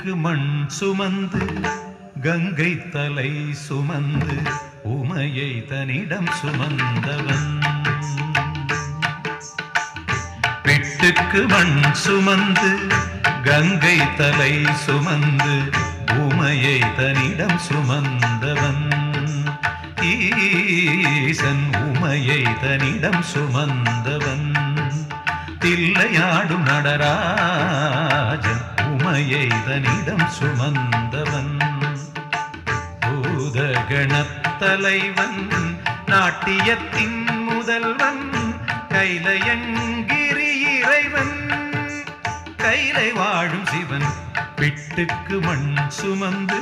பிட்டுக்கு மண் சுமந்து கங்கை தலை சுமந்து உமையை தன்னிடம் சுமந்தவன். பிட்டுக்கு மண் சுமந்து கங்கை தலை சுமந்து உமையை தன்னிடம் சுமந்தவன். ஈசன் உமையை தன்னிடம் சுமந்தவன். தில்லையாடும் நடராஜன் உமையை தன்னிடம் சுமந்தவன். பூதகணத்தலைவன் நாட்டியத்தின் முதல்வன் கைலையங்கிரி இறைவன் கைலை வாழும் சிவன். பிட்டுக்கு மண் சுமந்து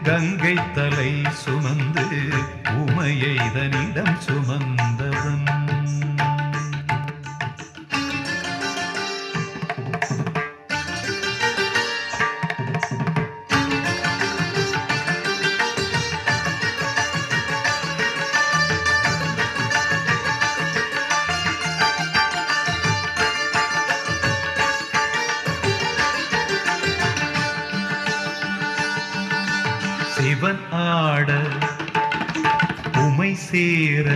கங்கை தலை சுமந்து உமையை தன்னிடம் சுமந்தவன். சிவன் ஆட உமை சேர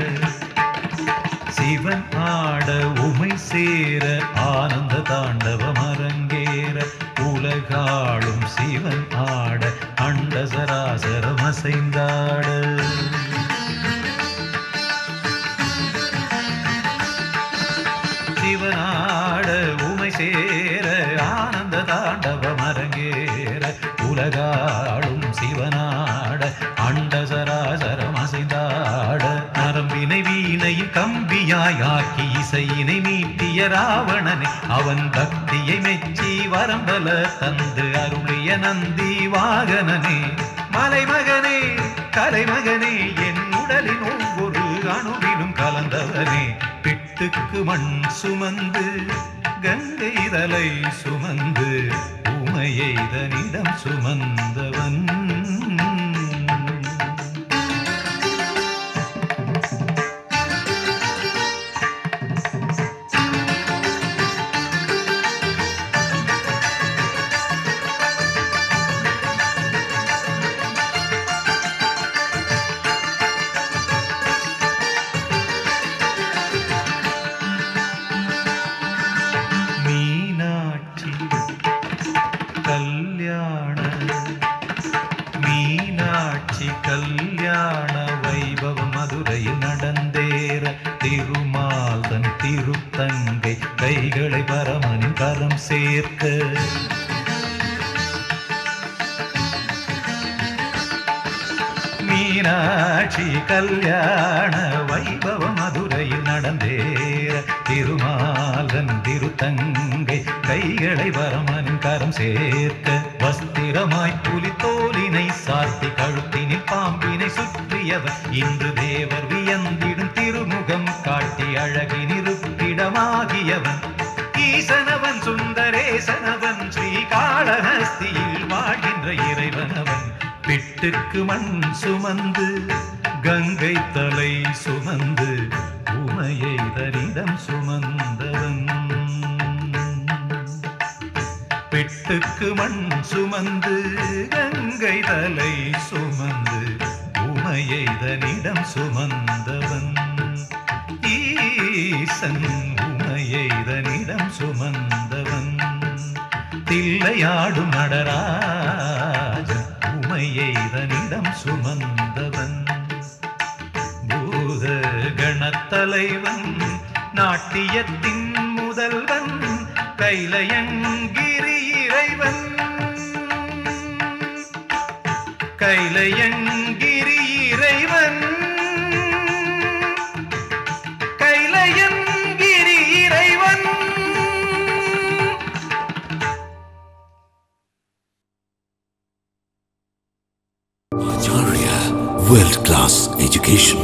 சிவன் ஆட உமை சேர ஆனந்த தாண்டவம் அரங்கேற உலகாளும் சிவன் ஆட அண்ட சராசரம் அசைந்தாட. சிவனாட உமை சேர ஆனந்த தாண்டவம் அரங்கேற உலகாளும் சிவனாட அண்ட சராசரம் அசைந்தாட. நரம்பினை வீணையில் கம்பியாய் ஆக்கி இசையினை மீட்டிய ராவணனை அவன் பக்தியை மெச்சி வரம்பல தந்து அருளிய நந்தி வாகனனே. மலைமகனே கலைமகனே என் உடலின் ஒவ்வொரு அணுவிலும் கலந்தவனே. பிட்டுக்கு மண் சுமந்து கங்கை தலை சுமந்து உமையை தன்னிடம் சுமந்தவன். மீனாட்சி கல்யாண வைபவம் மதுரையில் நடந்தேற திருமால் தன் திருத்தங்கை கைகளை பரமனின் கரம் சேர்க்க. மீனாட்சி கல்யாண வைபவம் மதுரையில் நடந்தேற திருமாலன் திருத்தங்கை கைகளை பரமனின் கரம் சேர்க்க. வஸ்திரமாய் புலித்தோலினை சாத்தி கழுத்தினில் பாம்பினை சுற்றியவர் இன்று தேவர் வியந்திடும் திருமுகம் காட்டி அழகினிருப்பிடமாகியவன். ஈசனவன் சுந்தரேசனவன் ஸ்ரீகாளஹஸ்தியில் வாழ்கின்ற இறைவனவன். பிட்டுக்கு மண் சுமந்து கங்கை தலை சுமந்து உமையை தன்னிடம் சுமந்தவன். பிட்டுக்கு மண் சுமந்து கங்கை தலை சுமந்து உமையை தன்னிடம் சுமந்தவன். ஈசன் உமையை தன்னிடம் சுமந்தவன். தில்லையாடும் நடராஜன் உமையை தன்னிடம் சுமந்தவன். பூத கணத்தலைவன் நாட்டியத்தின் முதல்வன் கைலையங்கிரி இறைவன் கைலையங்கிரி இறைவன் கைலையங்கிரி இறைவன். Acharya World Class Education.